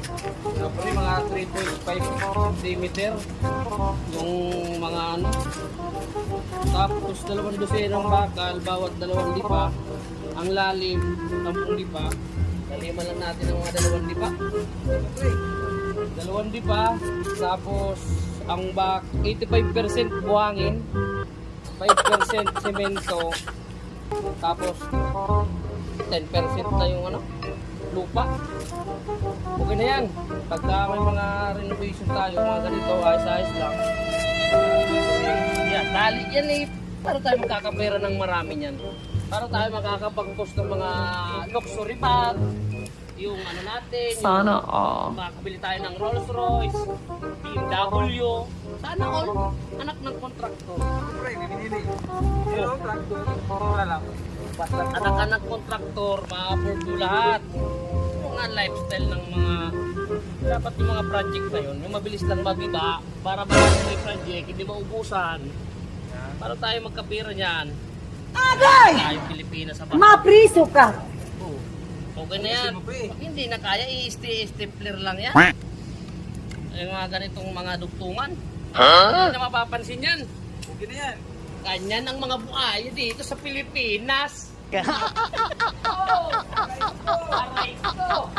Pre, mga 3.5 centimeter yung mga ano. Tapos 2 dosenang bakal, bawat 2 lipa. Ang lalim, 10 lipa. Laliman lang natin ang mga 2 lipa. 2 lipa. Tapos ang 85% buhangin, 5% semento. Tapos 10% na yung ano, lupa. Okay na yan. Pagka may mga renovation tayo, mga ganito, ayos-ayos lang. Yan, dali yan eh. Para tayo magkakapera ng marami yan. Para tayo makakapag-post ng mga luxury bag. Yung ano natin. Sana all. Makakabili tayo ng Rolls Royce, BMW. Sana all. Anak ng kontraktor. Anak-anak kontraktor, ma-afford mo lahat. Yung nga lifestyle ng mga, dapat yung mga project na yun, yung mabilis lang mag-iba, para marami may project, hindi maubusan. Para tayo magkapira niyan. Agay! Tayo Pilipinas sa bahay. Mapriso ka! Oh, okay na yan. Pag hindi na kaya, i-stapler lang yan. Yung mga ganitong mga dugtungan. Hindi na mapapansin yan. Okay na yan. Ganyan ang mga buhay dito sa Pilipinas. Oh, aray ko.